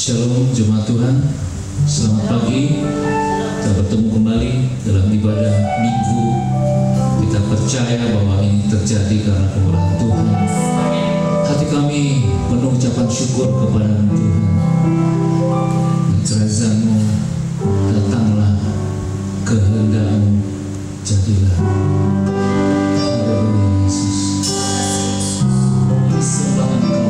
Shalom jemaat Tuhan, selamat pagi. Kita bertemu kembali dalam ibadah minggu. Kita percaya bahwa ini terjadi karena kemurahan Tuhan. Hati kami penuh ucapan syukur kepada Tuhan. Kerajaan-Mu datanglah, kehendak-Mu jadilah. Haleluya Yesus. Sembah Engkau.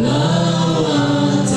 Lawat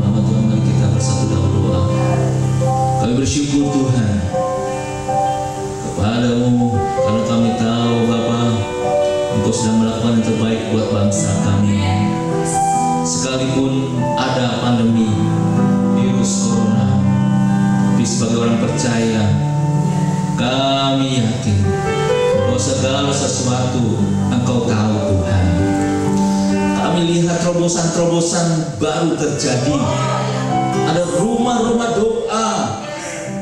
Hamba Tuhan, mari kita bersatu dalam doa. Kami bersyukur Tuhan kepadamu karena kami tahu Bapa, Engkau sedang melakukan yang terbaik buat bangsa kami. Sekalipun ada pandemi virus corona, tapi sebagai orang percaya kami yakin bahwa segala sesuatu Engkau tahu Tuhan. Kami lihat terobosan-terobosan baru terjadi. Ada rumah-rumah doa,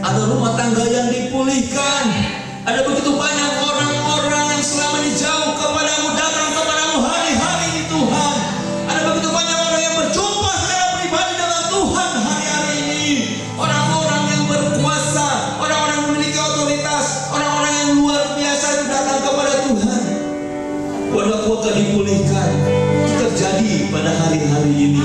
ada rumah tangga yang dipulihkan. Ada begitu banyak orang-orang yang selama ini jauh kepadamu, datang kepadamu hari-hari ini Tuhan. Ada begitu banyak orang yang berjumpa secara pribadi dengan Tuhan hari-hari ini. Orang-orang yang berkuasa, orang-orang yang memiliki otoritas, orang-orang yang luar biasa itu datang kepada Tuhan. Warga-warga dipulihkan terjadi pada hari-hari ini.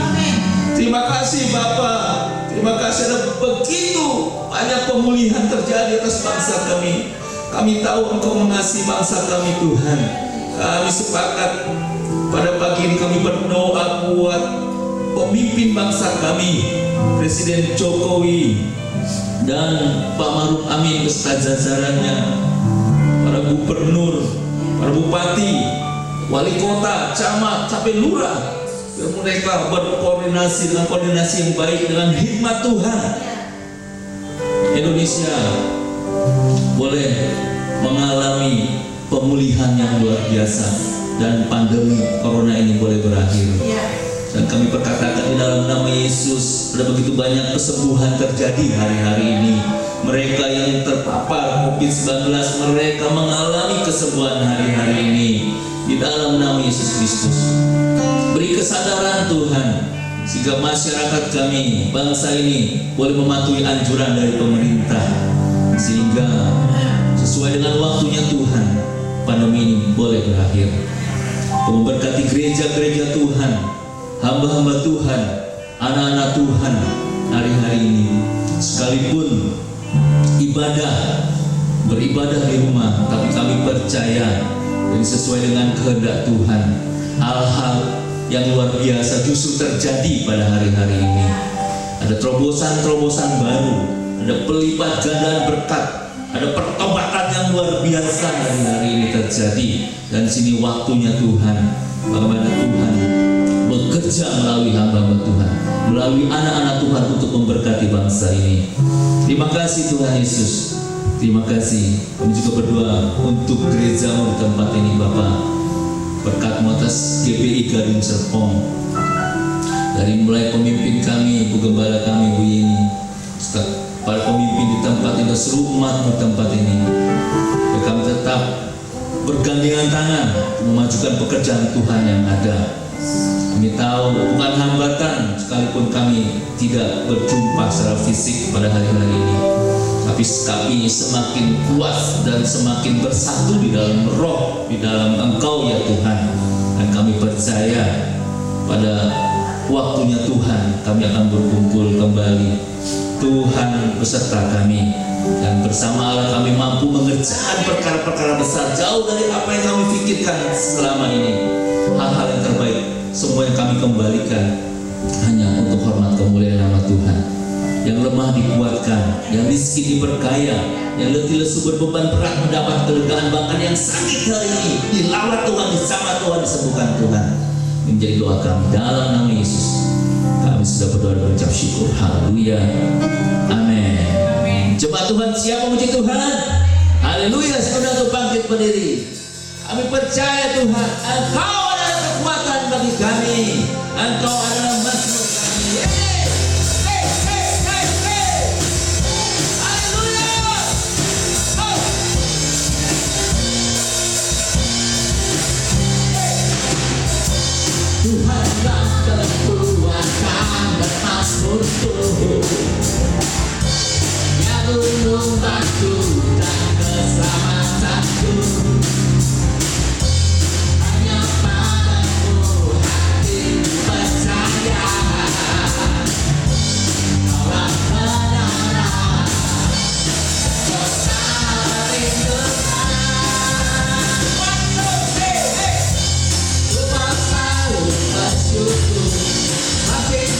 Terima kasih Bapak. Terima kasih ada begitu banyak pemulihan terjadi atas bangsa kami. Kami tahu Engkau mengasihi bangsa kami Tuhan. Kami sepakat pada pagi ini kami berdoa buat pemimpin bangsa kami, Presiden Jokowi dan Pak Maruf Amin beserta jajarannya, para gubernur, para bupati, wali kota, camat, sampai lurah. Biar mereka berkoordinasi dengan koordinasi yang baik dengan hikmat Tuhan. Indonesia boleh mengalami pemulihan yang luar biasa dan pandemi corona ini boleh berakhir. Dan kami perkatakan di dalam nama Yesus, ada begitu banyak kesembuhan terjadi hari-hari ini. Mereka yang terpapar COVID-19, mereka mengalami kesembuhan hari-hari ini di dalam nama Yesus Kristus. Beri kesadaran Tuhan sehingga masyarakat kami, bangsa ini boleh mematuhi anjuran dari pemerintah, sehingga sesuai dengan waktunya Tuhan pandemi ini boleh berakhir. Memberkati gereja-gereja Tuhan, hamba-hamba Tuhan, anak-anak Tuhan hari-hari ini, sekalipun beribadah di rumah, tapi kami percaya dan sesuai dengan kehendak Tuhan, hal-hal yang luar biasa justru terjadi pada hari-hari ini. Ada terobosan-terobosan baru, ada pelipat gandaan berkat, ada pertobatan yang luar biasa hari-hari ini terjadi. Dan sini waktunya Tuhan, bagaimana Tuhan bekerja melalui hamba-hamba Tuhan, melalui anak-anak Tuhan untuk memberkati bangsa ini. Terima kasih Tuhan Yesus. Terima kasih. Kami juga berdoa untuk gerejamu di tempat ini Bapak. Berkat-Mu atas GPI Gading Serpong, dari mulai pemimpin kami, Bu Gembala kami, Bu Yeni, para pemimpin di tempat ini, seluruh umat-Mu di tempat ini, ya kami tetap bergandengan tangan memajukan pekerjaan Tuhan yang ada. Kami tahu bukan hambatan sekalipun kami tidak berjumpa secara fisik pada hari-hari ini, tapi kami semakin kuat dan semakin bersatu di dalam roh, di dalam Engkau ya Tuhan. Dan kami percaya pada waktunya Tuhan kami akan berkumpul kembali. Tuhan beserta kami, dan bersama Allah kami mampu mengerjakan perkara-perkara besar jauh dari apa yang kami pikirkan selama ini. Hal-hal yang terbaik semua yang kami kembalikan hanya untuk hormat kemuliaan nama Tuhan. Yang lemah dikuatkan, yang miskin diberkaya, yang letih lesu berbeban berat mendapat kelegaan, bahkan yang sakit hari ini dilawat Tuhan, disama Tuhan, disembuhkan Tuhan. Menjadi doa kami dalam nama Yesus. Kami sudah berdoa dan berucap syukur. Haleluya. Amin. Jemaat Tuhan siap memuji Tuhan. Haleluya. Saudara untuk bangkit berdiri. Kami percaya Tuhan, Engkau adalah kekuatan bagi kami. Engkau adalah mazmur kami. Tuhanlah kekuatan dan mazmurku, ya gunung batu dan keselamatanku. Hanya padamu hatiku percaya, Kaulah kebenaran, Kau tak rindukan. Bersyukur, makin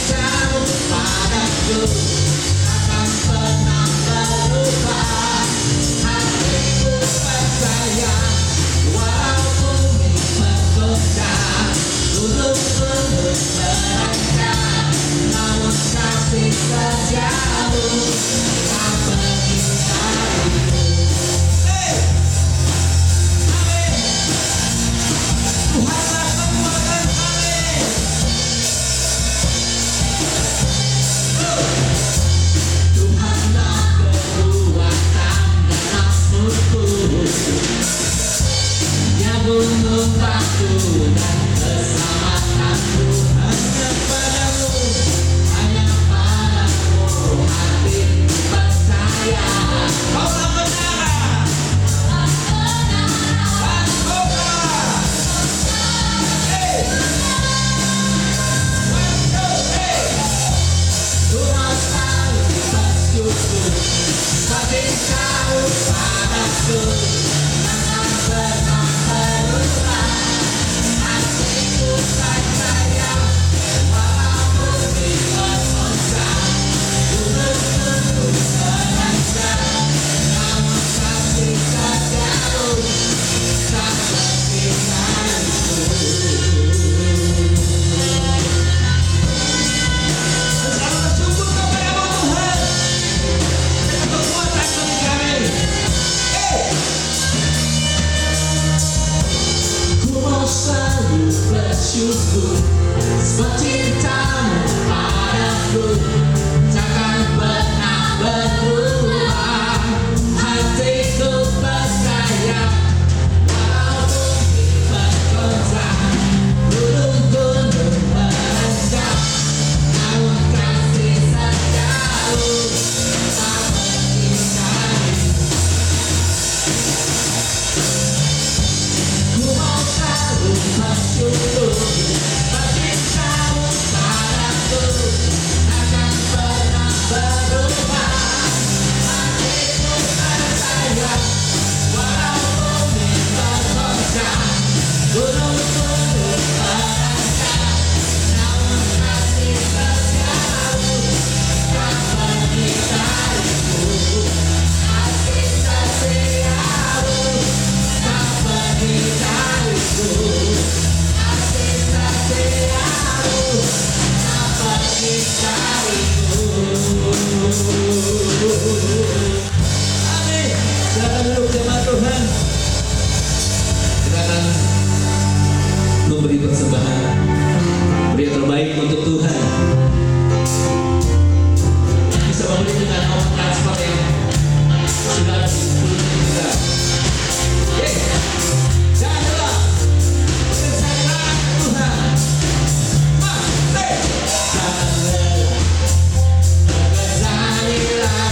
bersyukur sebab cintamu padaku takkan pernah berubah. Hatiku percaya walaupun bergoncang, gunung-gunung menerjang, namun kasih setiamu tak berhenti. Ku mau selalu bersyukur sebab cintamu padaku takkan pernah berubah. Hatiku percaya walaupun bergoncang, gunung-gunung menerjang, namun kasih setiamu tak pergi dariku. Kasih setiamu tak pergi dariku. Kasih setiamu tak pergi dariku. Amin. Silakan duduk jemaat Tuhan. Kita akan memberi persembahan, beri yang terbaik untuk Tuhan. Bisa memberi dengan nomor transfer yang sudah ada di sepuluh kita. Jangan lupa bersama Tuhan. Jangan lelah, berkesanlah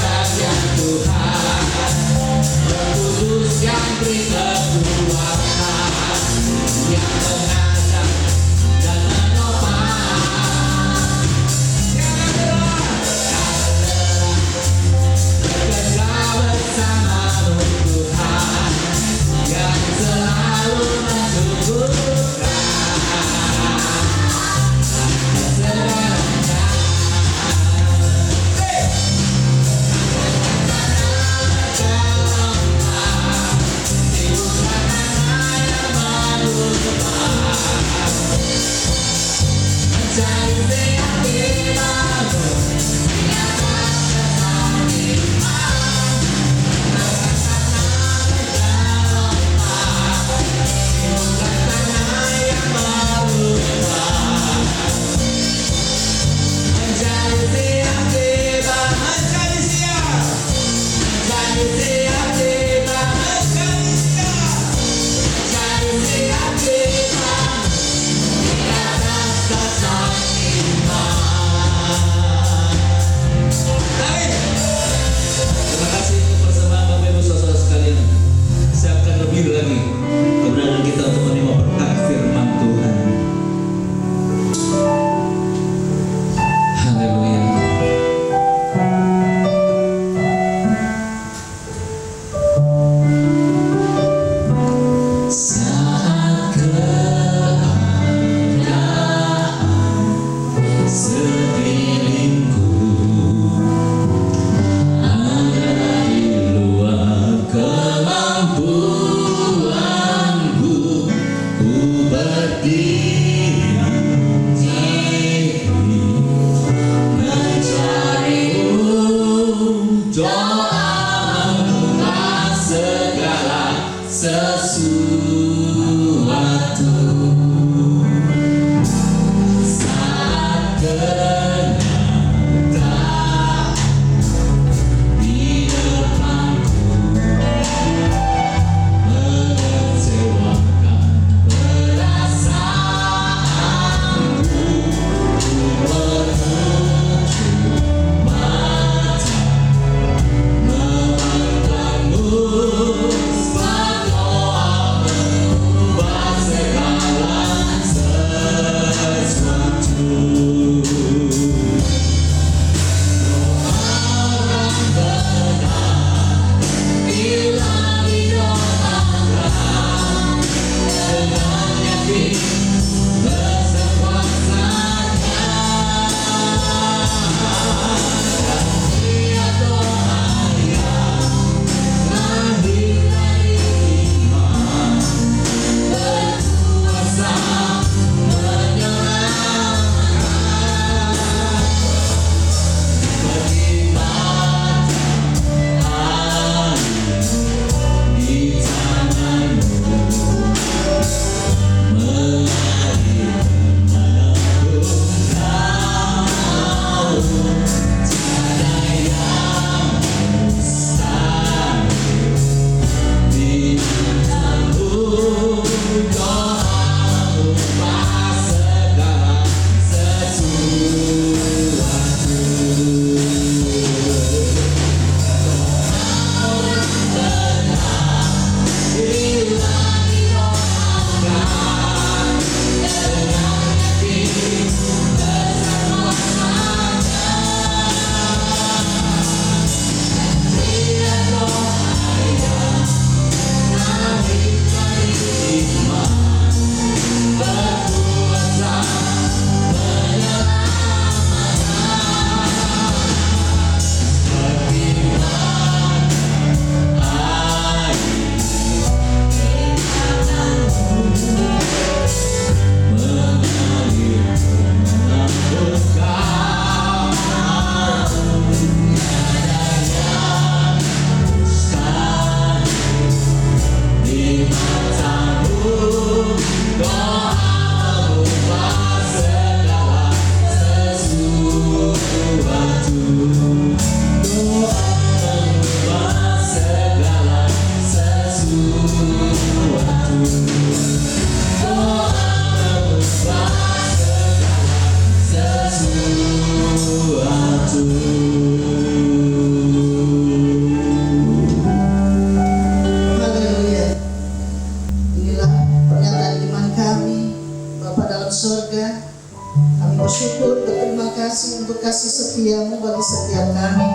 setia-Mu bagi setiap kami,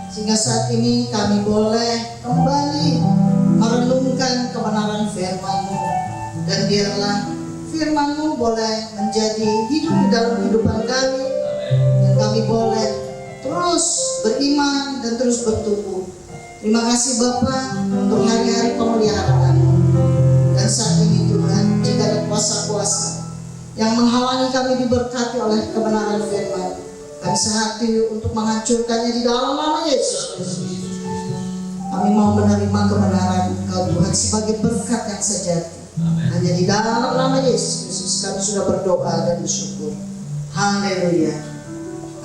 sehingga saat ini kami boleh kembali merenungkan kebenaran firman-Mu, dan biarlah firman-Mu boleh menjadi hidup di dalam kehidupan kami, dan kami boleh terus beriman dan terus bertumbuh. Terima kasih Bapa untuk hari-hari pemeliharaan-Mu. Dan saat ini Tuhan, jika ada kuasa-kuasa yang menghalangi kami diberkati oleh kebenaran firman, kami sehati untuk menghancurkannya di dalam nama Yesus Kristus. Kami mau menerima kebenaran Engkau Tuhan sebagai berkat yang sejati. Hanya di dalam nama Yesus Kristus kami sudah berdoa dan bersyukur. Haleluya.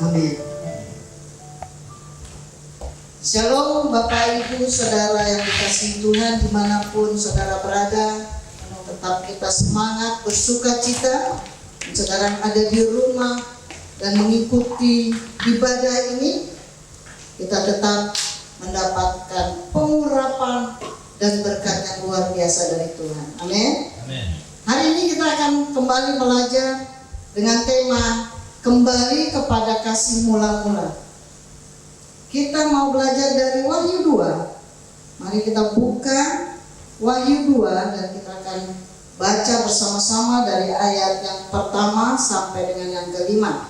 Amin. Shalom Bapak Ibu Saudara yang dikasihi Tuhan, dimanapun saudara berada. Tetap kita semangat, bersuka cita. Sekarang ada di rumah dan mengikuti ibadah ini, kita tetap mendapatkan pengurapan dan berkat yang luar biasa dari Tuhan. Amin. Hari ini kita akan kembali belajar dengan tema kembali kepada kasih mula-mula. Kita mau belajar dari Wahyu 2. Mari kita buka Wahyu 2 dan kita akan baca bersama-sama dari ayat yang pertama sampai dengan yang kelima.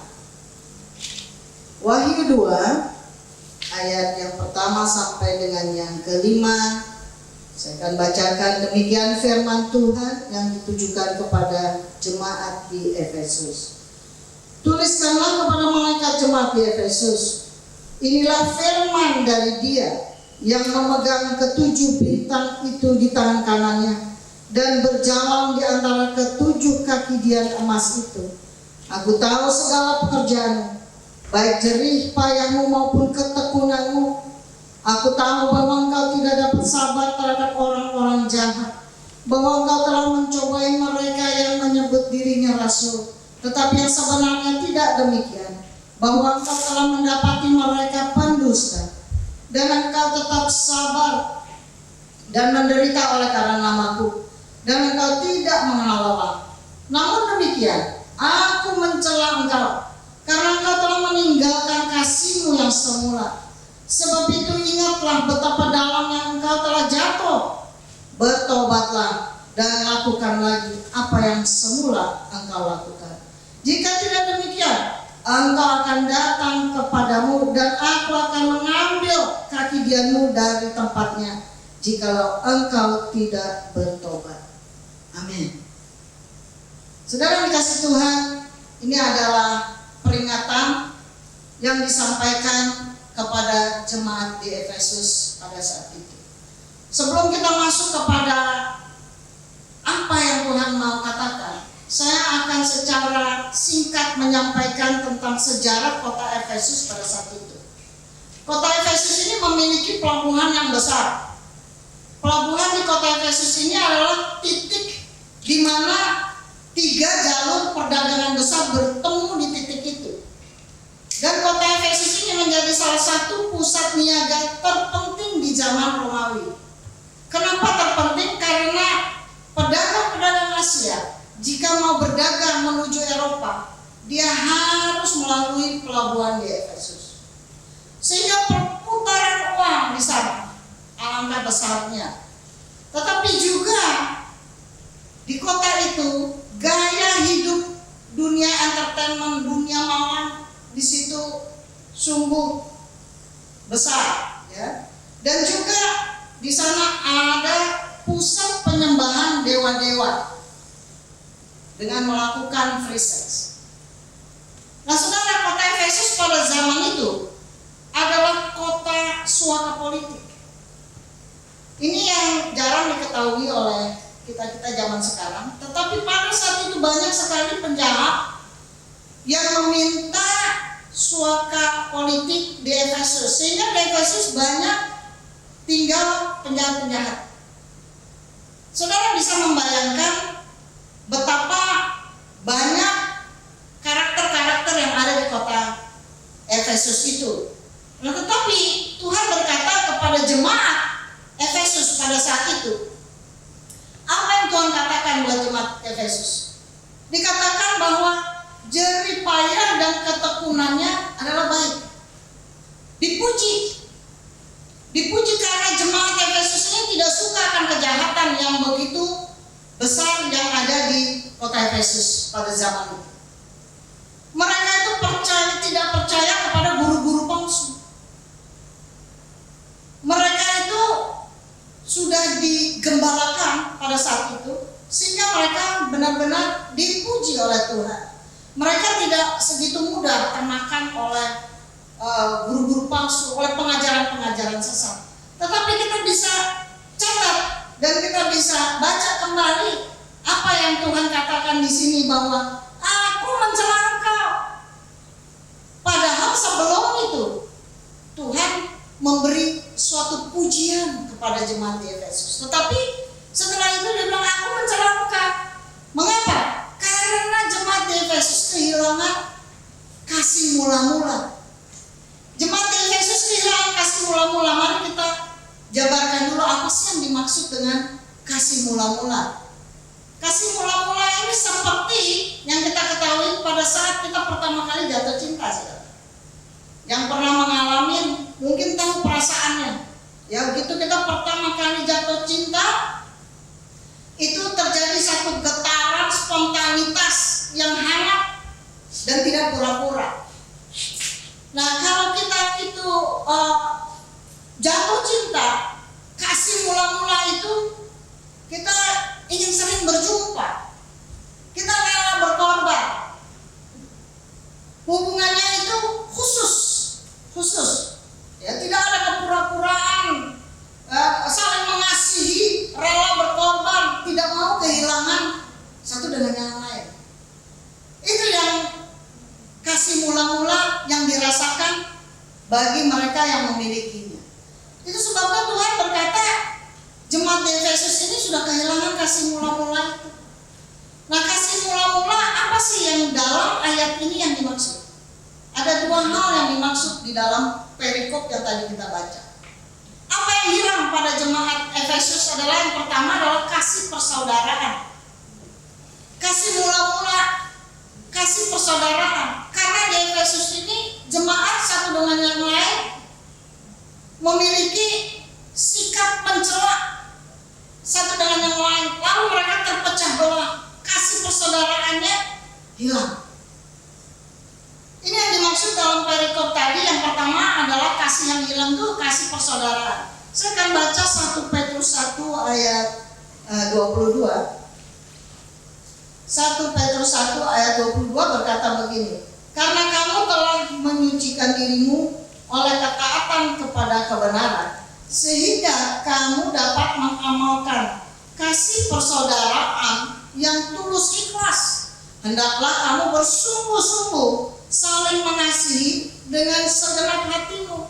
Wahyu 2 ayat yang pertama sampai dengan yang kelima. Saya akan bacakan demikian firman Tuhan yang ditujukan kepada jemaat di Efesus. Tuliskanlah kepada malaikat jemaat di Efesus, inilah firman dari Dia yang memegang ketujuh bintang itu di tangan kanannya dan berjalan di antara ketujuh kaki dian emas itu. Aku tahu segala pekerjaanmu, baik jerih payahmu maupun ketekunanmu. Aku tahu bahwa engkau tidak dapat sabar terhadap orang-orang jahat, bahwa engkau telah mencobai mereka yang menyebut dirinya rasul, tetapi yang sebenarnya tidak demikian, bahwa engkau telah mendapati mereka pendusta, dan engkau tetap sabar dan menderita oleh karena namaku, dan engkau tidak mengenal lelah. Namun demikian, aku mencela engkau, karena engkau telah meninggalkan kasihmu yang semula. Sebab itu ingatlah betapa dalamnya engkau telah jatuh. Bertobatlah dan lakukan lagi apa yang semula engkau lakukan. Jika tidak demikian, engkau akan datang kepadamu dan aku akan mengambil kaki dianmu dari tempatnya, jikalau engkau tidak bertobat. Amin. Saudara yang dikasihi Tuhan, ini adalah peringatan yang disampaikan kepada jemaat di Efesus pada saat itu. Sebelum kita masuk kepada apa yang Tuhan mau katakan, saya akan secara singkat menyampaikan tentang sejarah kota Efesus pada saat itu. Kota Efesus ini memiliki pelabuhan yang besar. Pelabuhan di kota Efesus ini adalah titik di mana 3 jalur perdagangan besar bertemu di titik itu. Dan kota Efesus ini menjadi salah satu pusat niaga terpenting di zaman Romawi. Kenapa terpenting? Karena pedagang-pedagang Asia jika mau berdagang menuju Eropa, dia harus melalui pelabuhan di Efesus. Sehingga perputaran uang di sana alangkah besarnya. Tetapi juga di kota itu gaya hidup dunia entertainment, dunia malam di situ sungguh besar, ya. Dan juga di sana ada pusat penyembahan dewa-dewa dengan melakukan free sex. Nah, saudara, kota Efesus pada zaman itu adalah kota suaka politik. Ini yang jarang diketahui oleh kita-kita zaman sekarang. Tetapi pada saat itu banyak sekali penjahat yang meminta suaka politik di Efesus, sehingga di Efesus banyak tinggal penjahat-penjahat. Saudara bisa membayangkan betapa banyak karakter-karakter yang ada di kota Efesus itu. Nah, tetapi Tuhan berkata kepada jemaat Efesus pada saat itu, apa yang Tuhan katakan buat jemaat Efesus? Dikatakan bahwa jerih payah dan ketekunannya adalah baik. Dipuji. Dipuji karena jemaat Efesus ini tidak suka akan kejahatan yang begitu besar yang ada di kota Efesus pada zaman itu. Mereka itu tidak percaya kepada guru-guru palsu. Mereka itu sudah digembalakan pada saat itu, sehingga mereka benar-benar dipuji oleh Tuhan. Mereka tidak segitu mudah termakan oleh guru-guru palsu, oleh pengajaran-pengajaran sesat. Tetapi kita bisa catat dan kita bisa baca kembali apa yang Tuhan katakan di sini, bahwa aku mencela engkau. Padahal sebelum itu Tuhan memberi suatu pujian kepada jemaat di Efesus. Tetapi setelah itu dia bilang, aku mencela engkau. Mengapa? Karena jemaat di Efesus kehilangan kasih mula-mula. Jemaat di Efesus kehilangan kasih mula-mula. Mari kita jabarkan dulu apa sih yang dimaksud dengan kasih mula-mula. Kasih mula-mula ini seperti yang kita ketahui pada saat kita pertama kali jatuh cinta. Yang pernah mengalami mungkin tahu perasaannya. Ya, begitu kita pertama kali jatuh cinta, itu terjadi satu getaran spontanitas yang hangat dan tidak pura-pura. Nah, kalau kita itu jatuh cinta, kasih mula-mula itu kita ingin sering berjumpa, kita rela berkorban. Hubungannya itu khusus, ya, tidak ada kepura-puraan, saling mengasihi, rela berkorban, tidak mau kehilangan satu dengan yang lain. Itu yang kasih mula-mula yang dirasakan bagi mereka yang memilikinya. Itu sebabnya Tuhan berkata, jemaat di Efesus ini sudah kehilangan kasih mula-mula itu. Nah, kasih mula-mula apa sih yang dalam ayat ini yang dimaksud? Ada dua hal yang dimaksud di dalam perikop yang tadi kita baca. Apa yang hilang pada jemaat Efesus adalah, yang pertama adalah kasih persaudaraan. Kasih mula-mula, kasih persaudaraan. Karena di Efesus ini jemaat satu dengan yang lain memiliki sikap mencela satu dengan yang lain, lalu mereka terpecah belah. Kasih persaudaraannya hilang. Ini yang dimaksud dalam perikop tadi. Yang pertama adalah kasih yang hilang itu kasih persaudaraan. Saya akan baca 1 Petrus 1 ayat 22. 1 Petrus 1 ayat 22 berkata begini, karena kamu telah menyucikan dirimu oleh ketaatan kepada kebenaran, sehingga kamu dapat mengamalkan kasih persaudaraan yang tulus ikhlas. Hendaklah kamu bersungguh-sungguh saling mengasihi dengan segenap hatimu.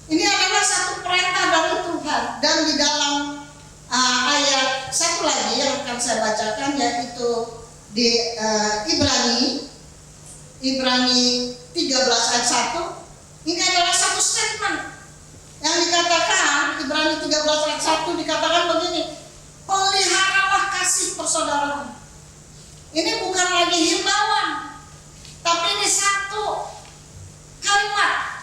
Ini adalah satu perintah dari Tuhan. Dan di dalam ayat satu lagi yang akan saya bacakan, yaitu di Ibrani 13 ayat 1. Ini adalah satu statement yang dikatakan, Ibrani 13 ayat 1 dikatakan begini, peliharalah kasih persaudaraan. Ini bukan lagi himbauan, tapi ini satu kalimat,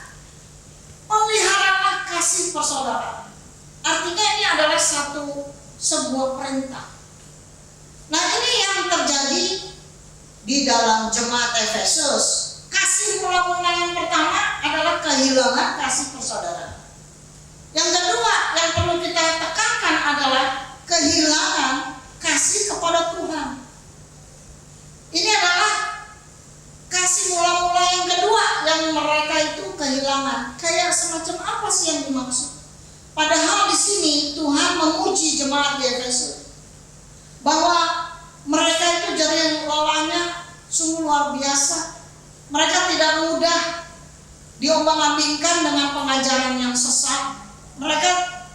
peliharalah kasih persaudaraan. Artinya ini adalah sebuah perintah. Nah, ini yang terjadi di dalam jemaat Efesus. Kasih mula-mula yang pertama adalah kehilangan kasih persaudaraan. Yang kedua yang perlu kita tekankan adalah kehilangan kasih kepada Tuhan. Ini adalah kasih mula-mula yang kedua yang mereka itu kehilangan. Kayak semacam apa sih yang dimaksud? Padahal di sini Tuhan memuji jemaat di Efesus bahwa mereka itu jadi lelahnya sungguh luar biasa. Mereka tidak mudah diombang-ambingkan dengan pengajaran yang sesat. Mereka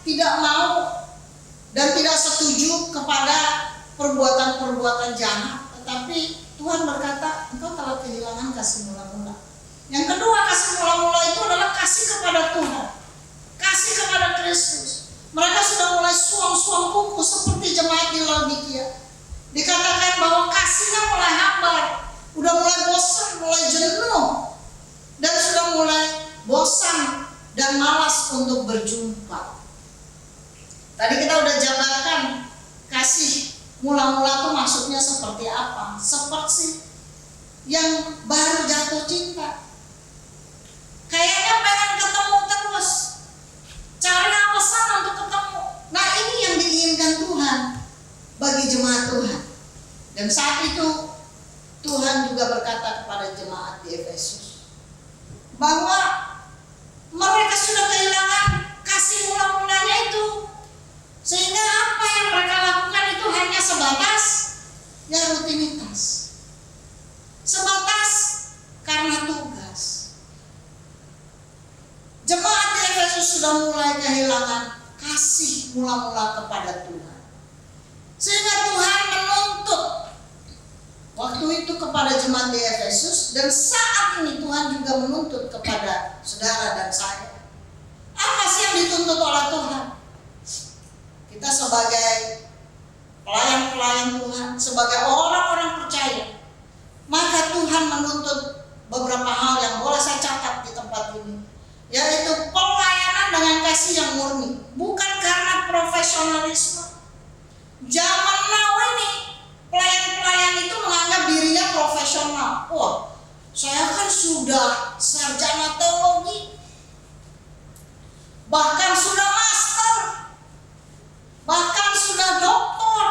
tidak mau dan tidak setuju kepada perbuatan-perbuatan jahat. Tetapi Tuhan berkata, engkau telah kehilangan kasih mula-mula. Yang kedua, kasih mula-mula itu adalah kasih kepada Tuhan, kasih kepada Kristus. Mereka sudah mulai suam-suam kuku seperti jemaat di Laodikia. Dikatakan bahwa kasihnya mulai hambar, udah mulai bosan. dan malas untuk berjumpa. Tadi kita udah jabarkan kasih mula-mula tuh maksudnya seperti apa? Seperti yang baru jatuh cinta. Kayaknya pengen ketemu terus, cari alasan untuk ketemu. Nah, ini yang diinginkan Tuhan bagi jemaat Tuhan. Dan saat itu Tuhan juga berkata kepada jemaat di Efesus bahwa mereka sudah kehilangan kasih mula-mulanya itu, sehingga apa yang mereka lakukan itu hanya sebatas ya rutinitas, sebatas karena tugas. Jemaat di Efesus sudah mulai kehilangan kasih mula-mula kepada Tuhan, sehingga Tuhan menuntut waktu itu kepada jemaat di Efesus, dan saat ini Tuhan juga menuntut kepada saudara dan saya. Apa sih yang dituntut oleh Tuhan? Kita sebagai pelayan-pelayan Tuhan, sebagai orang-orang percaya, maka Tuhan menuntut beberapa hal yang boleh saya catat di tempat ini, yaitu pelayanan dengan kasih yang murni, bukan karena profesionalisme. Zaman now ini pelayan-pelayan itu menganggap dirinya profesional. Wah, saya kan sudah sarjana teologi, bahkan sudah master, bahkan sudah doktor.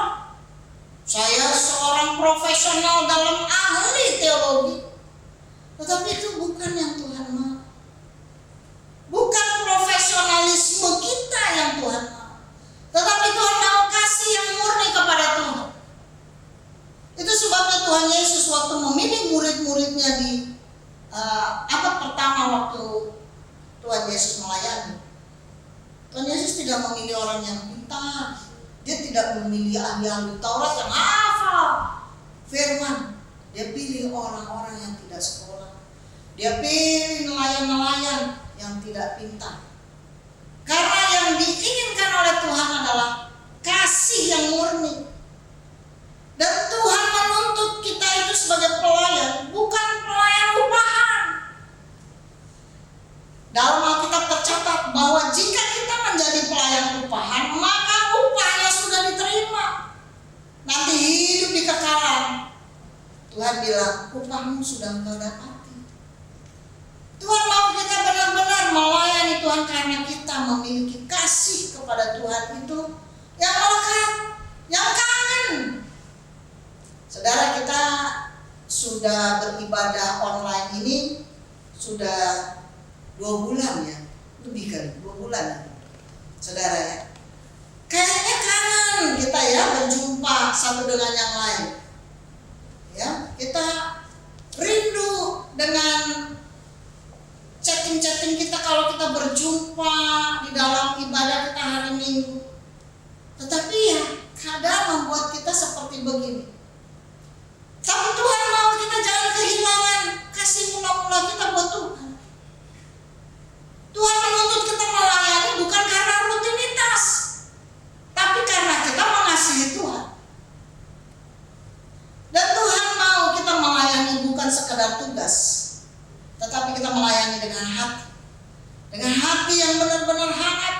Saya seorang profesional dalam ahli teologi. Tetapi itu bukan yang Tuhan mau. Bukan profesionalisme kita yang Tuhan mau, tetapi Tuhan mau kasih yang murni kepada Tuhan. Itu sebabnya Tuhan Yesus waktu memilih murid-muridnya di abad pertama waktu Tuhan Yesus melayani, Tuhan Yesus tidak memilih orang yang pintar. Dia tidak memilih ahli-ahli Taurat yang hafal firman. Dia pilih orang-orang yang tidak sekolah. Dia pilih nelayan-nelayan yang tidak pintar. Karena yang diinginkan oleh Tuhan adalah kasih yang murni. Dan Tuhan menuntut kita itu sebagai pelayan, bukan pelayan upahan. Dalam Alkitab tercatat bahwa jika kita menjadi pelayan upahan, maka upahnya sudah diterima. Nanti hidup di kekalan. Tuhan bilang, upahmu sudah engkau dapati. Tuhan mau kita benar-benar melayani Tuhan karena kita memiliki kasih kepada Tuhan itu yang melekat, yang kangen. Saudara, kita sudah beribadah online ini sudah 2 bulan ya, lebih kali 2 bulan ya, saudara ya. Kayaknya kangen kita ya berjumpa satu dengan yang lain. Ya, kita rindu dengan chatting-chatting kita kalau kita berjumpa di dalam ibadah kita hari Minggu. Tetapi ya kadang membuat kita seperti begini. Tapi Tuhan mau kita jangan kehilangan kasih mula-mula kita buat Tuhan. Tuhan menuntut kita melayani bukan karena rutinitas, tapi karena kita mengasihi Tuhan. Dan Tuhan mau kita melayani bukan sekedar tugas, tetapi kita melayani dengan hati. Dengan hati yang benar-benar hangat,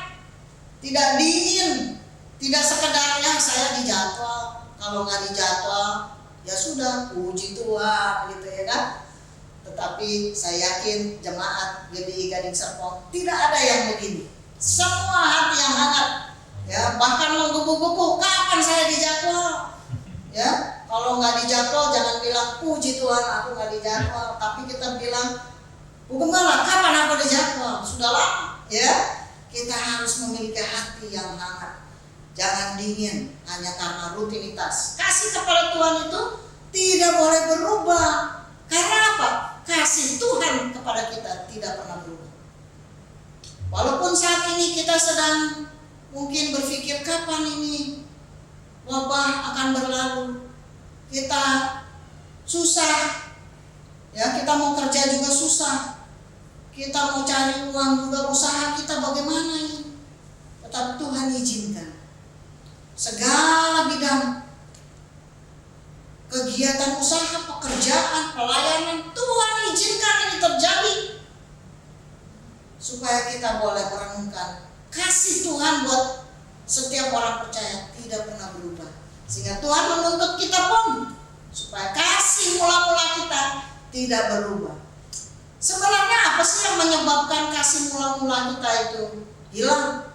tidak dingin, tidak sekedarnya saya dijadwal. Kalau nggak dijadwal, ya sudah, puji Tuhan gitu ya kan. Tetapi saya yakin jemaat GBI Gading Serpong tidak ada yang begini. Semua hati yang hangat, ya, bahkan menggebu-gebu kapan saya dijadwal. Ya, kalau nggak dijadwal jangan bilang puji Tuhan aku nggak dijadwal, tapi kita bilang Bu Gembala kapan aku dijadwal? Sudah lama, ya. Kita harus memiliki hati yang hangat, jangan dingin hanya karena rutinitas. Kasih kepada Tuhan itu tidak boleh berubah. Karena apa? Kasih Tuhan kepada kita tidak pernah berubah. Walaupun saat ini kita sedang mungkin berpikir kapan ini wabah akan berlalu, kita susah, ya, kita mau kerja juga susah, kita mau cari uang juga, usaha kita bagaimana ini. Tetapi Tuhan izinkan segala bidang kegiatan usaha, pekerjaan, pelayanan, Tuhan izinkan ini terjadi supaya kita boleh merenungkan kasih Tuhan buat setiap orang percaya tidak pernah berubah. Sehingga Tuhan menuntut kita pun supaya kasih mula-mula kita tidak berubah. Sebenarnya apa sih yang menyebabkan kasih mula-mula kita itu hilang?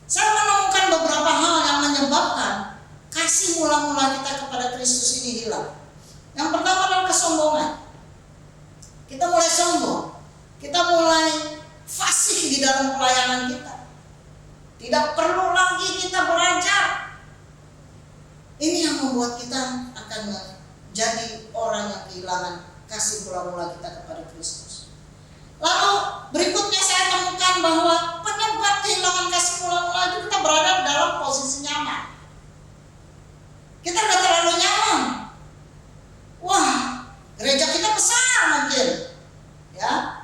Saya menemukan beberapa hal yang menyebabkan kasih mula-mula kita kepada Kristus ini hilang. Yang pertama adalah kesombongan. Kita mulai sombong. Kita mulai fasih di dalam pelayanan kita. Tidak perlu lagi kita belajar. Ini yang membuat kita akan menjadi orang yang kehilangan kasih mula-mula kita kepada Kristus. Lalu berikutnya saya temukan bahwa penyebab kehilangan kasih mula-mula itu kita berada dalam posisi nyaman. Kita udah terlalu nyaman. Wah, gereja kita besar mungkin, ya,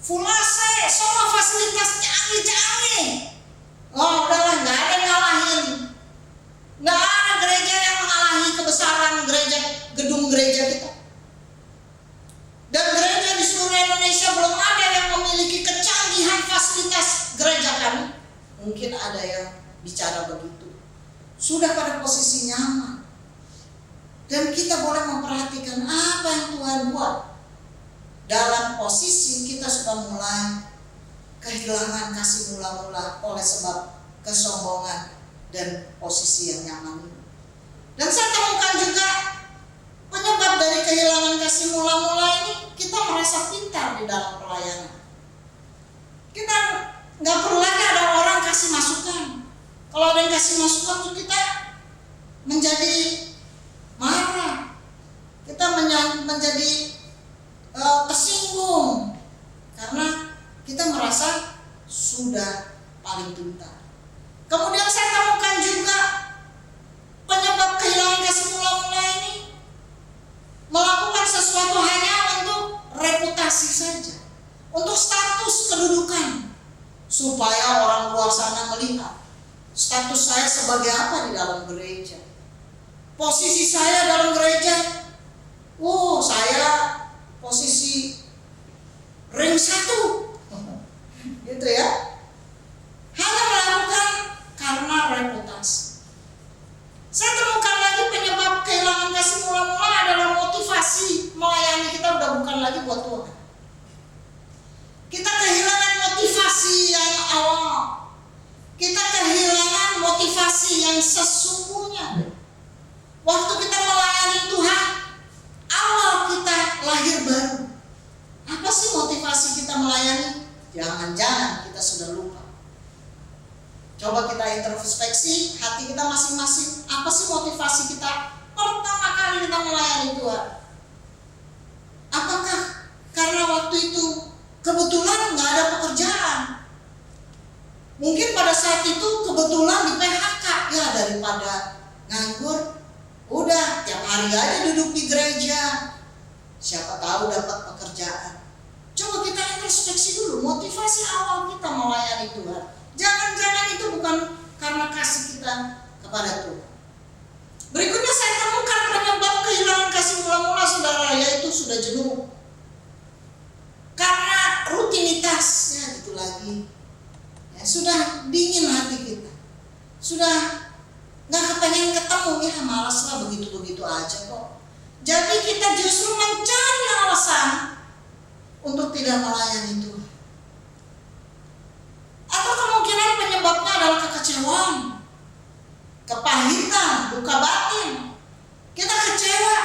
full AC, semua fasilitas canggih-canggih. Oh, udahlah, nggak ada yang ngalahin. Nggak ada gereja yang mengalahi kebesaran gedung gereja kita. Dan gereja di seluruh Indonesia belum ada yang memiliki kecanggihan fasilitas gereja kami. Mungkin ada yang bicara begitu. Sudah pada posisi nyaman. Dan kita boleh memperhatikan apa yang Tuhan buat. Dalam posisi kita sudah mulai kehilangan kasih mula-mula oleh sebab kesombongan dan posisi yang nyaman ini. Dan saya temukan juga penyebab dari kehilangan kasih mula-mula ini, kita merasa pintar di dalam pelayanan. Kita nggak perlu lagi ada orang kasih masukan. Kalau ada yang kasih masukan, kita menjadi marah. Kita menjadi tersinggung karena kita merasa sudah paling pintar. Kemudian saya temukan juga penyebab kehilangan kasih mula-mula ini melakukan sesuatu hanya untuk reputasi saja, untuk status kedudukan, supaya orang luar sana melihat status saya sebagai apa di dalam gereja, posisi saya dalam gereja. Saya posisi ring 1, gitu ya. Hanya melakukan karena reputasi. Saya temukan lagi penyebab kehilangan kasih mula-mula adalah motivasi melayani kita udah bukan lagi buat Tuhan. Kita kehilangan motivasi yang awal. Kita kehilangan motivasi yang sesungguhnya. Waktu kita melayani Tuhan, awal kita lahir baru. Apa sih motivasi kita melayani? Jangan-jangan kita sudah lupa. Coba kita introspeksi hati kita masing-masing. Apa sih motivasi kita pertama kali kita melayani Tuhan? Apakah karena waktu itu kebetulan nggak ada pekerjaan? Mungkin pada saat itu kebetulan di PHK, ya daripada nganggur, udah tiap hari aja duduk di gereja. Siapa tahu dapat pekerjaan. Coba kita introspeksi dulu motivasi awal kita melayani Tuhan. Jangan-jangan itu bukan karena kasih kita kepada Tuhan. Berikutnya saya temukan penyebab kehilangan kasih mula-mula saudara, yaitu sudah jenuh. Karena rutinitas, ya gitu lagi. Ya, sudah dingin hati kita. Sudah nggak kepengen ketemu, ya malas lah begitu-begitu aja kok. Jadi kita justru mencari alasan untuk tidak melayani Tuhan. Atau kemungkinan penyebabnya adalah kekecewaan, kepahitan, duka batin. Kita kecewa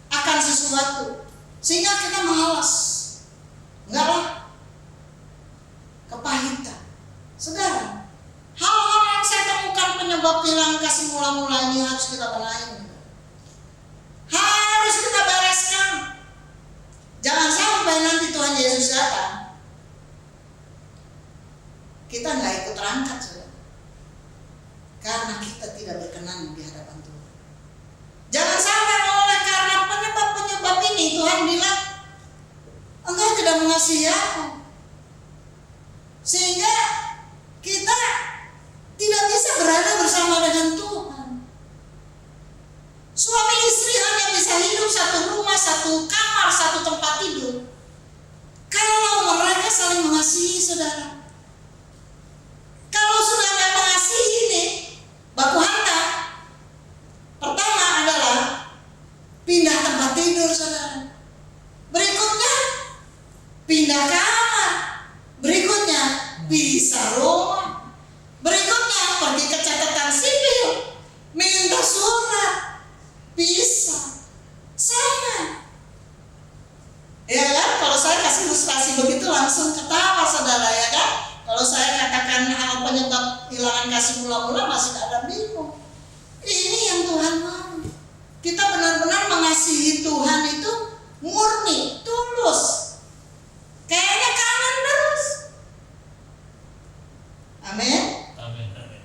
akan sesuatu sehingga kita malas. Enggak lah, kepahitan. Saudara, hal-hal yang saya temukan penyebab kehilangan kasih mula-mula ini harus kita benahi. Harus kita bereskan. Jangan sampai nanti Tuhan Yesus datang kita nggak ikut terangkat, saudara, karena kita tidak berkenan di hadapan Tuhan. Jangan sampai oleh karena penyebab-penyebab ini Tuhan bilang engkau tidak mengasihi aku, sehingga kita tidak bisa berada bersama dengan Tuhan. Suami istri hanya bisa hidup satu rumah, satu kamar, satu tempat tidur kalau mereka saling mengasihi bisa Roma. Berikutnya pergi ke catatan sipil, minta surat, bisa. Sama. Ya kan? Kalau saya kasih ilustrasi begitu langsung ketawa saudara, ya kan? Kalau saya katakan hal penyebab kehilangan kasih mula-mula masih ada bingung. Ini yang Tuhan mau. Kita benar-benar mengasihi Tuhan itu murni, tulus. Kayaknya kangen terus. Amin. Amin. Amin.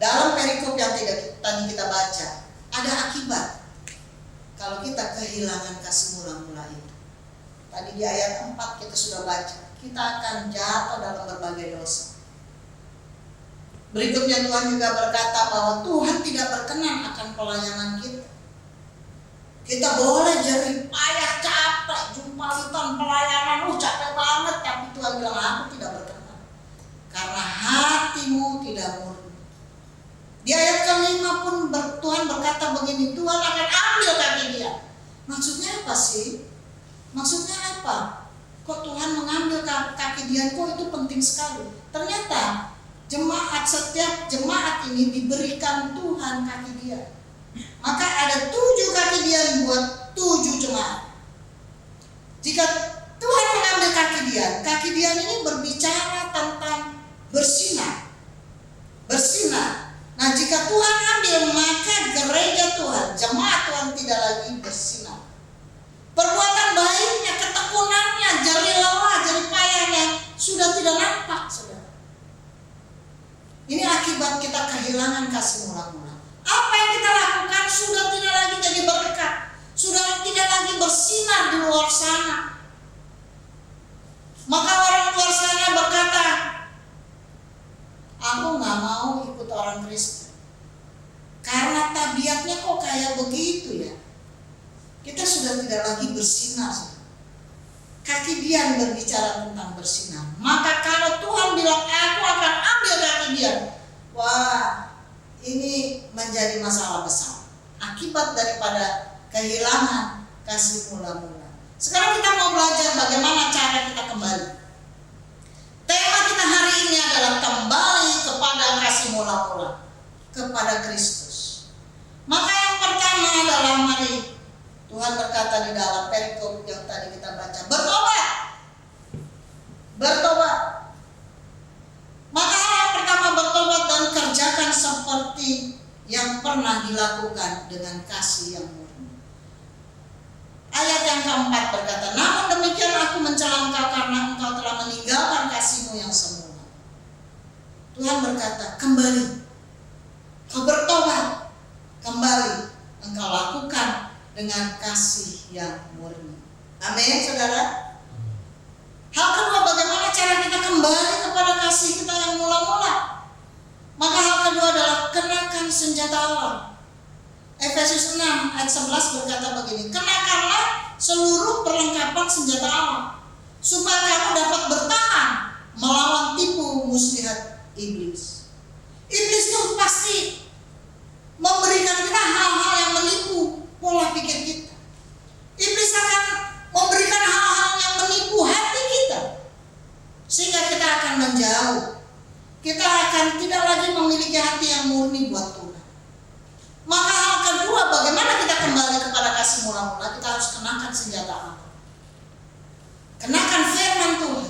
Dalam perikop yang tadi kita baca, ada akibat kalau kita kehilangan kasih mula-mula itu. Tadi di ayat 4 kita sudah baca, kita akan jatuh dalam berbagai dosa. Berikutnya Tuhan juga berkata bahwa Tuhan tidak berkenan akan pelayanan kita. Kita boleh jerih payah, capek, jumpalitan pelayanan, capek banget, tapi Tuhan bilang aku tidak berkenan karena hatimu tidak murni. Di ayat ke-5 pun Tuhan berkata begini, Tuhan akan ambil kaki dia. Maksudnya apa sih? Maksudnya apa? Kok Tuhan mengambil kaki dia? Kok itu penting sekali? Ternyata setiap jemaat ini diberikan Tuhan kaki dia. Maka ada 7 kaki dia buat 7 jemaat. Jika Tuhan mengambil kaki dia ini berbicara tentang bersinar. Bersinar. Nah, jika Tuhan ambil, maka gereja Tuhan, jemaat Tuhan tidak lagi bersinar. Perbuatan baiknya, ketekunannya, jerih lelah, jerih payahnya sudah tidak nampak, saudara. Ini akibat kita kehilangan kasih mula-mula. Apa yang kita lakukan sudah tidak lagi jadi berkat, sudah tidak lagi bersinar di luar sana. Maka orang luar sana berkata, aku nggak mau ikut orang Kristen karena tabiatnya kok kayak begitu ya. Kita sudah tidak lagi bersinar. Kaki dia berbicara tentang bersinar. Maka kalau Tuhan bilang aku akan ambil kaki dia, wah, ini menjadi masalah besar. Akibat daripada kehilangan kasih mula-mula. Sekarang kita mau belajar bagaimana cara kita kembali. Tema kita hari ini adalah kembali kepada kasih mula-mula, kepada Kristus. Maka yang pertama adalah mari Tuhan berkata di dalam perikop yang tadi kita baca, bertobat. Bertobat. Maka yang pertama bertobat dan kerjakan seperti yang pernah dilakukan dengan kasih yang murni. Ayat yang keempat berkata, namun demikian aku mencela engkau karena engkau telah meninggalkan kasihmu yang semula. Tuhan berkata, kembali. Kau bertobat. Kembali. Engkau lakukan dengan kasih yang murni. Amin, saudara. Hal kedua, bagaimana cara kita kembali kepada kasih kita yang mula-mula? Maka hal kedua adalah kenakan senjata Allah. Efesus 6 ayat 11 berkata begini, kenakanlah seluruh perlengkapan senjata Allah supaya kamu dapat bertahan melawan tipu muslihat iblis. Iblis itu pasti memberikan kita hal-hal yang menipu pola pikir kita. Iblis akan memberikan hal-hal yang menipu hati kita sehingga kita akan menjauh. Kita akan tidak lagi memiliki hati yang murni buat Tuhan. Maka hal kedua, bagaimana kita kembali kepada kasih mula-mula? Kita harus kenakan senjata Allah. Kenakan firman Tuhan.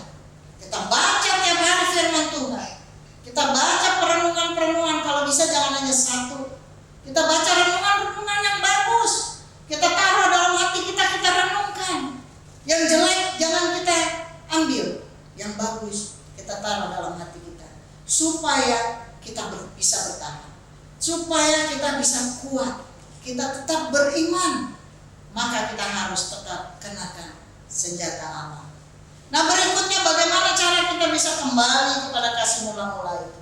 Kita baca tiap hari firman Tuhan. Kita baca perenungan-perenungan, kalau bisa jangan hanya satu. Kita baca renungan-renungan yang bagus. Kita taruh dalam hati kita, kita renungkan. Yang jelek jangan kita ambil. Yang bagus kita taruh dalam hati kita. Supaya kita bisa bertahan. Supaya kita bisa kuat. Kita tetap beriman. Maka kita harus tetap kenakan senjata Allah. Nah, berikutnya bagaimana cara kita bisa kembali kepada kasih mula-mula itu?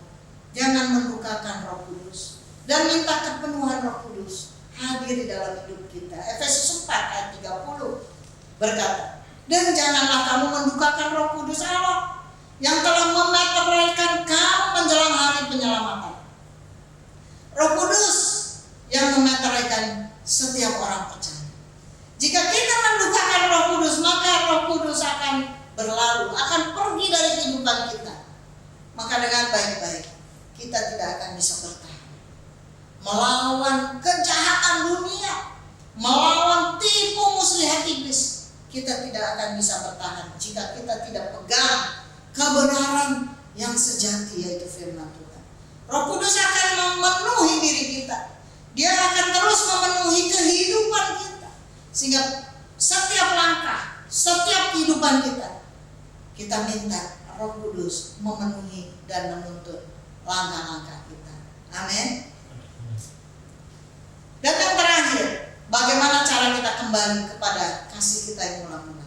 Jangan mendukakan Roh Kudus dan minta kepenuhan Roh Kudus hadir di dalam hidup kita. Efesus 4 ayat 30 berkata, dan janganlah kamu mendukakan Roh Kudus Allah yang telah memeteraikan kamu menjelang hari penyelamatan. Roh Kudus yang memeteraikan setiap orang percaya. Jika kita mendukakan Roh Kudus, maka Roh Kudus akan berlalu, akan pergi dari kehidupan kita tidak akan bisa bertahan. Melawan kejahatan dunia, melawan tipu muslihat iblis, kita tidak akan bisa bertahan jika kita tidak pegang kebenaran yang sejati, yaitu firman Tuhan. Roh Kudus akan memenuhi diri kita. Dia akan terus memenuhi kehidupan kita, sehingga setiap langkah, setiap kehidupan kita minta Roh Kudus memenuhi dan menuntun langkah-langkah kita. Amin. Dan yang terakhir, bagaimana cara kita kembali kepada kasih kita yang mula-mula?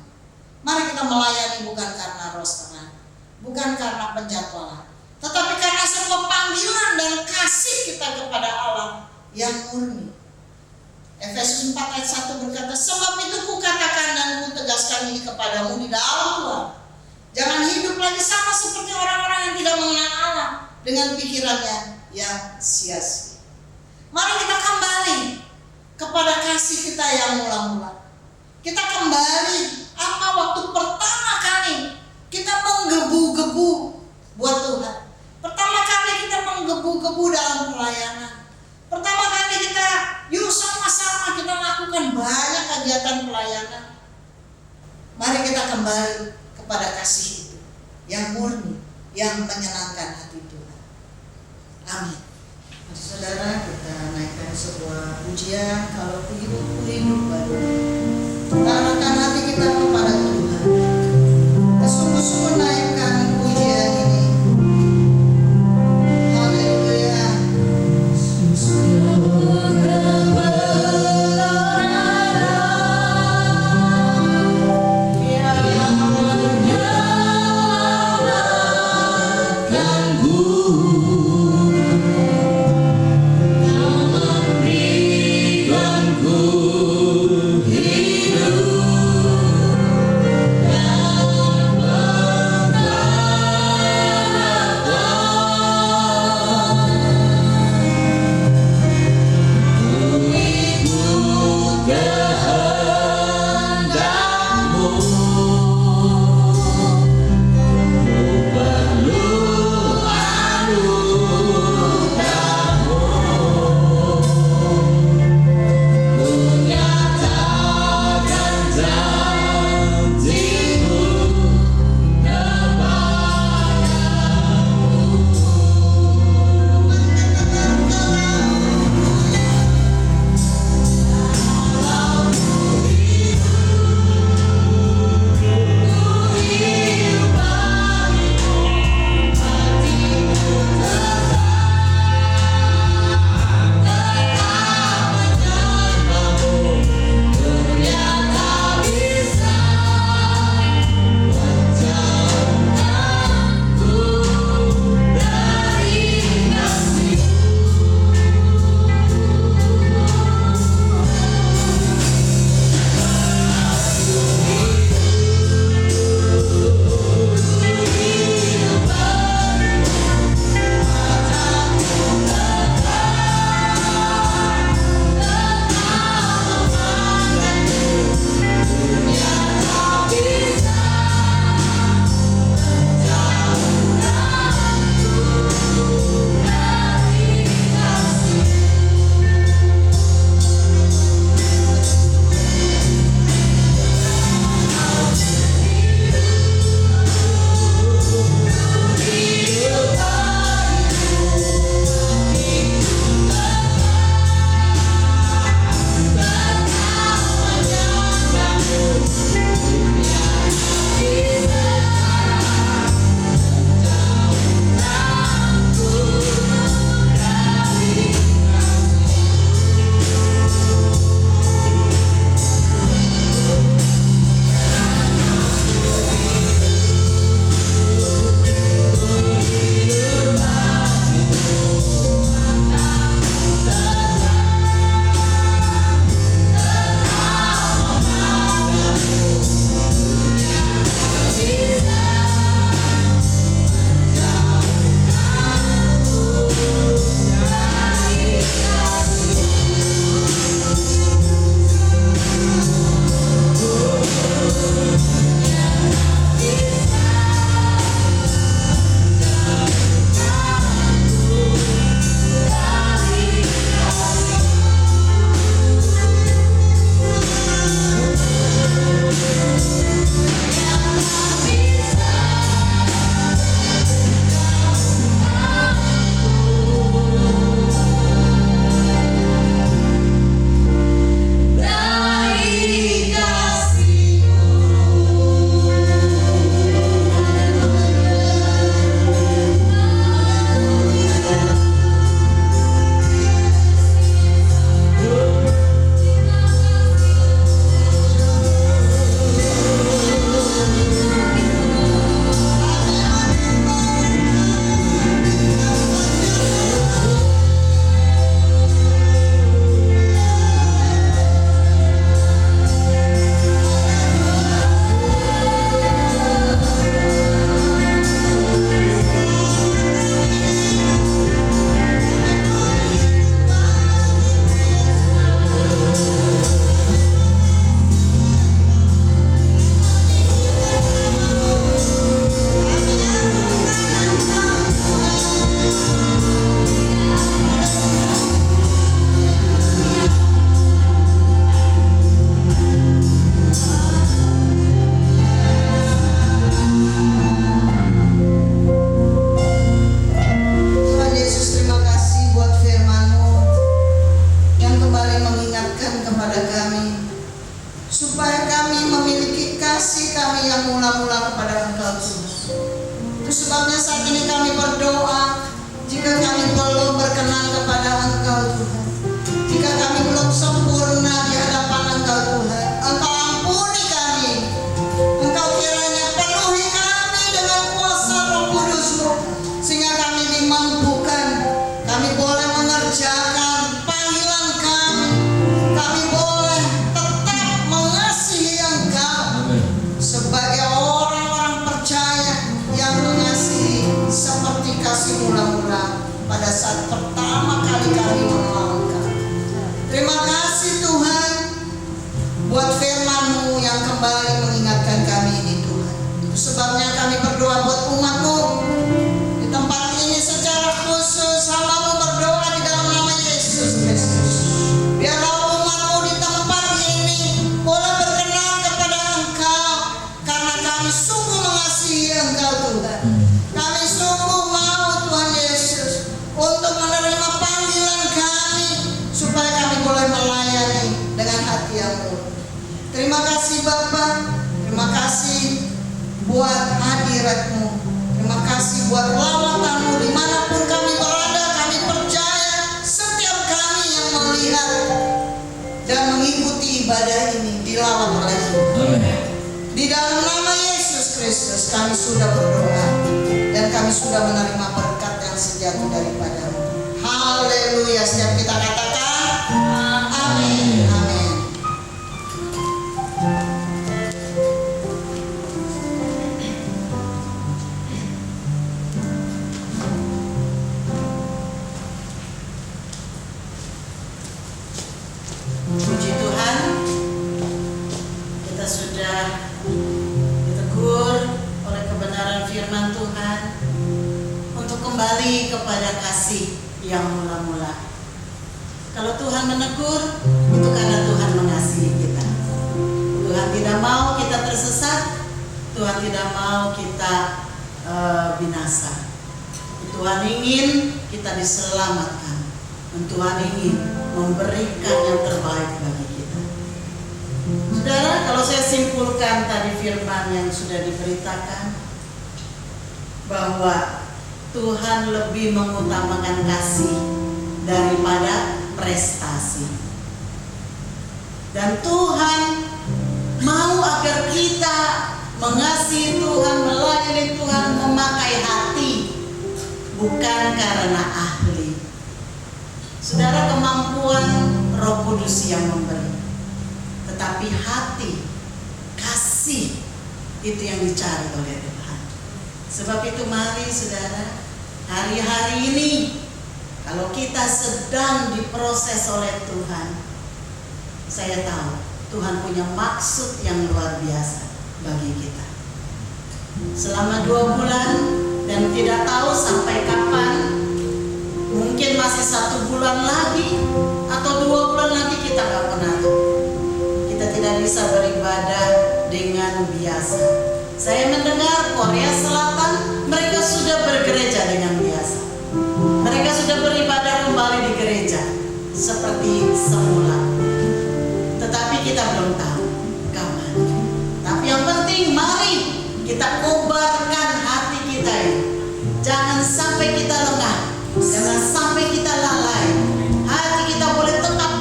Mari kita melayani bukan karena rosteran, bukan karena penjadwalan, tetapi karena sebuah panggilan dan kasih kita kepada Allah yang murni. Efesus 4 ayat 1 berkata, sebab itu kukatakan dan kutegaskan ini kepadamu di dalam Tuhan, jangan hidup lagi sama seperti orang-orang yang tidak mengenal Allah dengan pikirannya yang sia-sia. Mari kita kembali kepada kasih kita yang mula-mula. Kita kembali apa waktu pertama kali kita menggebu-gebu buat Tuhan. Pertama kali kita menggebu-gebu dalam pelayanan. Pertama kali kita yuk sama-sama kita lakukan banyak kegiatan pelayanan. Mari kita kembali kepada kasih itu yang murni, yang menyenangkan hati Tuhan. Amin. Saudara, kita naikkan sebuah pujian, kalau hidup baru. Kita arahkan hati kita kepada Tuhan. Kita sungguh-sungguh naikkan pujian ini. Haleluya. Hidup sebabnya saat ini kami berdoa, jika kami belum berkenan kepada Engkau Tuhan, jika kami belum sempurna di hadapan Engkau Tuhan, Engkau ampuni kami. Engkau kiranya penuhi kami dengan kuasa Roh Kudus-Mu, sehingga kami dimampukan, kami boleh mengerjakan panggilan kami, kami boleh tetap mengasihi Engkau sebagai orang-orang percaya yang mengasihi seperti kasih mula-mula pada saat pertama kali kami mengenal Engkau. Terima kasih Tuhan buat firman-Mu yang kembali mengingatkan kami ini Tuhan. Itu sebabnya kami berdoa buat umat-Mu di tempat ini secara khusus. Hamba-Mu berdoa di dalam nama Yesus Kristus. Biarlah umat-Mu di tempat ini boleh berkenan kepada Engkau, karena kami sungguh mengasihi Engkau Tuhan. Kami sungguh mau Tuhan Yesus untuk menerima panggilan kami, supaya kami boleh melayani dengan hati yang murni. Terima kasih Bapa, terima kasih buat hadirat-Mu, terima kasih buat lawatan-Mu dimanapun kami berada. Kami percaya setiap kami yang melihat dan mengikuti ibadah ini dilawat oleh Tuhan. Di dalam nama Yesus Kristus kami sudah berdoa dan kami sudah menerima berkat yang sejati daripada-Mu. Haleluya. Setiap kita katakan amin. Amin. Puji Tuhan, kita sudah ditegur oleh kebenaran firman Tuhan untuk kembali kepada kasih yang mula-mula. Kalau Tuhan menegur, itu karena Tuhan mengasihi kita. Tuhan tidak mau kita tersesat, Tuhan tidak mau kita binasa. Tuhan ingin kita diselamatkan, dan Tuhan ingin memberikan yang terbaik bagi kita. Saudara, kalau saya simpulkan tadi firman yang sudah diberitakan, bahwa Tuhan lebih mengutamakan kasih daripada prestasi. Dan Tuhan mau agar kita mengasihi Tuhan, melayani Tuhan, memakai hati, bukan karena ahli. Saudara, kemampuan Roh Kudus yang memberi, tetapi hati, kasih, itu yang dicari oleh Tuhan. Sebab itu mari saudara, hari-hari ini kalau kita sedang diproses oleh Tuhan, saya tahu Tuhan punya maksud yang luar biasa bagi kita. Selama 2 bulan dan tidak tahu sampai kapan, mungkin masih 1 bulan lagi atau 2 bulan lagi, kita gak pernah tahu. Kita tidak bisa beribadah dengan biasa. Saya mendengar Korea Selatan, mereka sudah bergereja dengan biasa. Mereka sudah beribadah kembali di gereja seperti semula. Tetapi kita belum tahu kapan. Tapi yang penting mari kita kobarkan hati kita ini. Jangan sampai kita lengah, jangan sampai kita lalai. Hati kita boleh tetap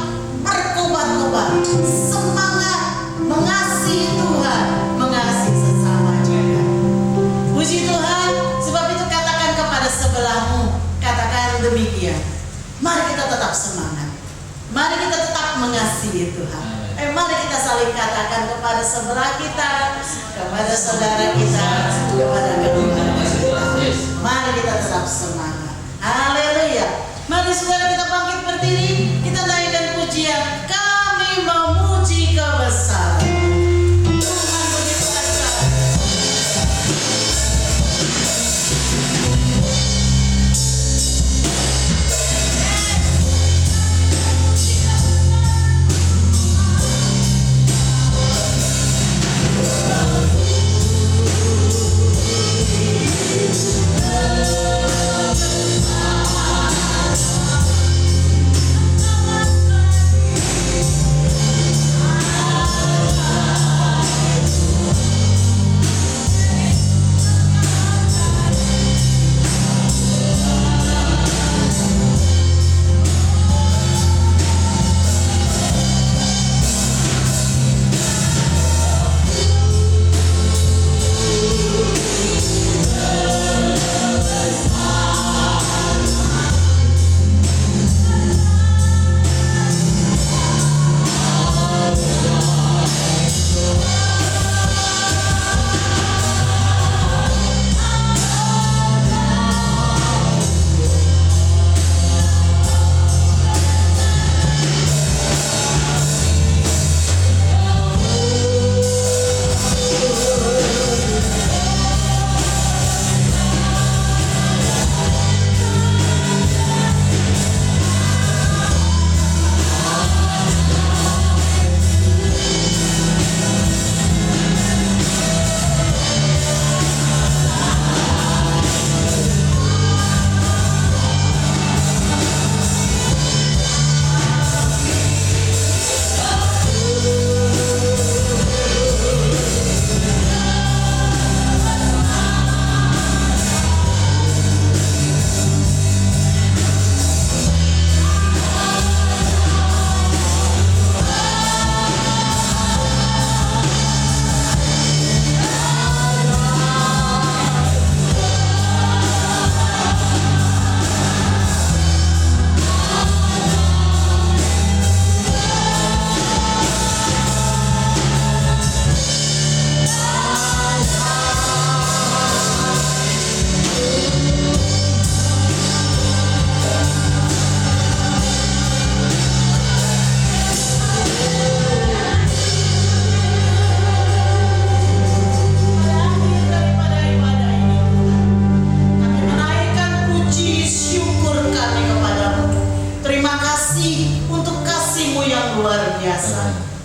berkobar-kobar, semangat mengasihi Tuhan, mengasihi sesama juga. Puji Tuhan. Sebab itu katakan kepada sebelahmu, katakan demikian. Mari kita tetap semangat, mari kita tetap mengasihi Tuhan. Mari kita saling katakan kepada sebelah kita, kepada saudara kita, kepada kedua kita. Mari kita tetap semangat. Haleluya. Mari saudara kita bangkit berdiri, kita naikkan pujian. Kami memuji kebesaran Tuhan begitu besar.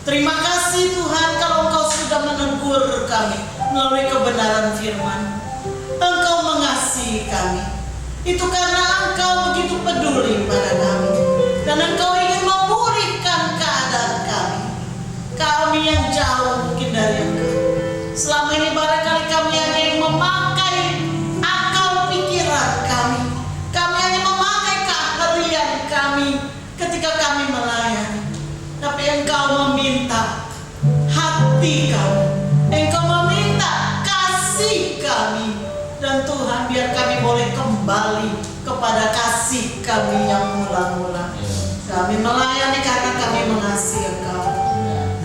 Terima kasih Tuhan kalau Engkau sudah menegur kami melalui kebenaran firman. Engkau mengasihi kami. Itu karena Engkau begitu peduli pada kami. Dan Engkau ingin memulihkan keadaan kami. Kami yang jauh mungkin dari Engkau. Selama ini barangkali kami hanya yang memakai akal pikiran kami. Kami hanya memakai keahlian kami ketika kami melayani. Tapi Engkau meminta hati kami. Engkau meminta kasih kami. Dan Tuhan, biar kami boleh kembali kepada kasih kami yang mula-mula. Kami melayani karena kami mengasihi Engkau.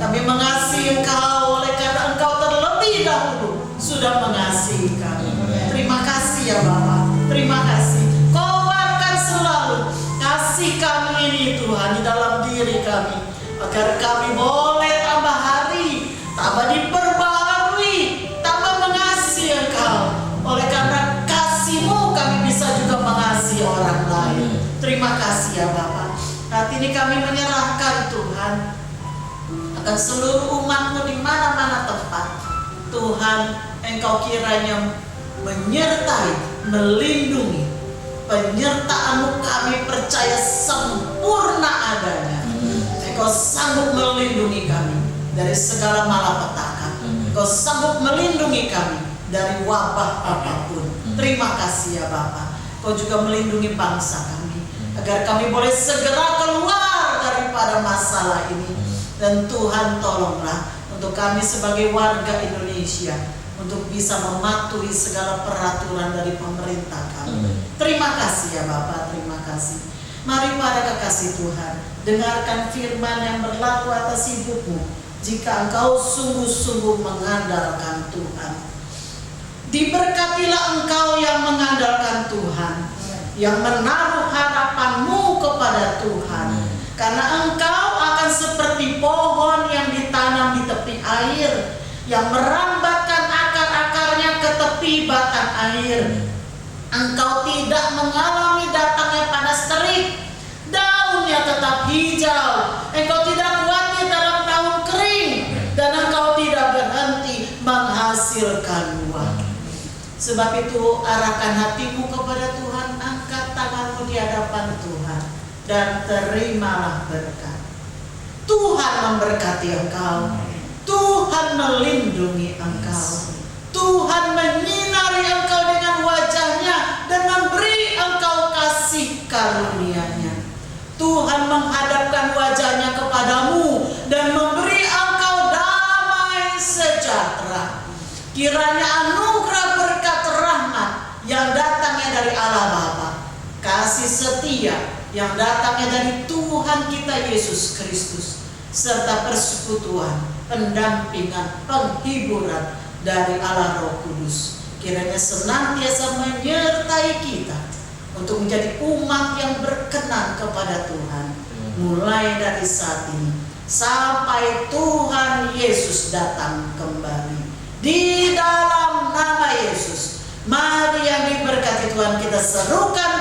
Kami mengasihi Engkau oleh karena Engkau terlebih dahulu sudah mengasihi kami. Terima kasih ya Bapa. Terima kasih. Kobarkan selalu kasih kami ini Tuhan di dalam diri kami, agar kami boleh tambah hari, tambah diperbarui, tambah mengasihi Engkau. Oleh karena kasih-Mu kami bisa juga mengasihi orang lain. Terima kasih ya Bapa. Saat ini kami menyerahkan Tuhan akan seluruh umat-Mu di mana-mana tempat. Tuhan, Engkau kiranya menyertai, melindungi. Penyertaan-Mu kami percaya sempurna adanya. Engkau sanggup melindungi kami dari segala malapetaka. Engkau sanggup melindungi kami dari wabah apapun. Terima kasih ya Bapa. Engkau juga melindungi bangsa kami, agar kami boleh segera keluar daripada masalah ini. Dan Tuhan tolonglah untuk kami sebagai warga Indonesia untuk bisa mematuhi segala peraturan dari pemerintah kami. Terima kasih ya Bapa, terima kasih. Mari para kekasih Tuhan, dengarkan firman yang berlaku atas hidupmu. Jika engkau sungguh-sungguh mengandalkan Tuhan, diberkatilah engkau yang mengandalkan Tuhan, yang menaruh harapanmu kepada Tuhan. Karena engkau akan seperti pohon yang ditanam di tepi air, yang merambatkan akar-akarnya ke tepi batang air. Engkau tidak mengalami datangnya panas terik, daunnya tetap hijau. Engkau tidak khawatir dalam tahun kering, dan engkau tidak berhenti menghasilkan buah. Sebab itu arahkan hatimu kepada Tuhan, angkat tanganmu di hadapan Tuhan, dan terimalah berkat. Tuhan memberkati engkau, Tuhan melindungi engkau, Tuhan menyinari engkau dengan wajahnya dan memberi engkau kasih karunia-Nya. Tuhan menghadapkan wajahnya kepadamu dan memberi engkau damai sejahtera. Kiranya anugerah berkat rahmat yang datangnya dari Allah Bapa, kasih setia yang datangnya dari Tuhan kita Yesus Kristus, serta persekutuan, pendampingan, penghiburan dari Allah Roh Kudus, kiranya senantiasa menyertai kita untuk menjadi umat yang berkenan kepada Tuhan, mulai dari saat ini sampai Tuhan Yesus datang kembali. Di dalam nama Yesus, mari yang diberkati Tuhan kita serukan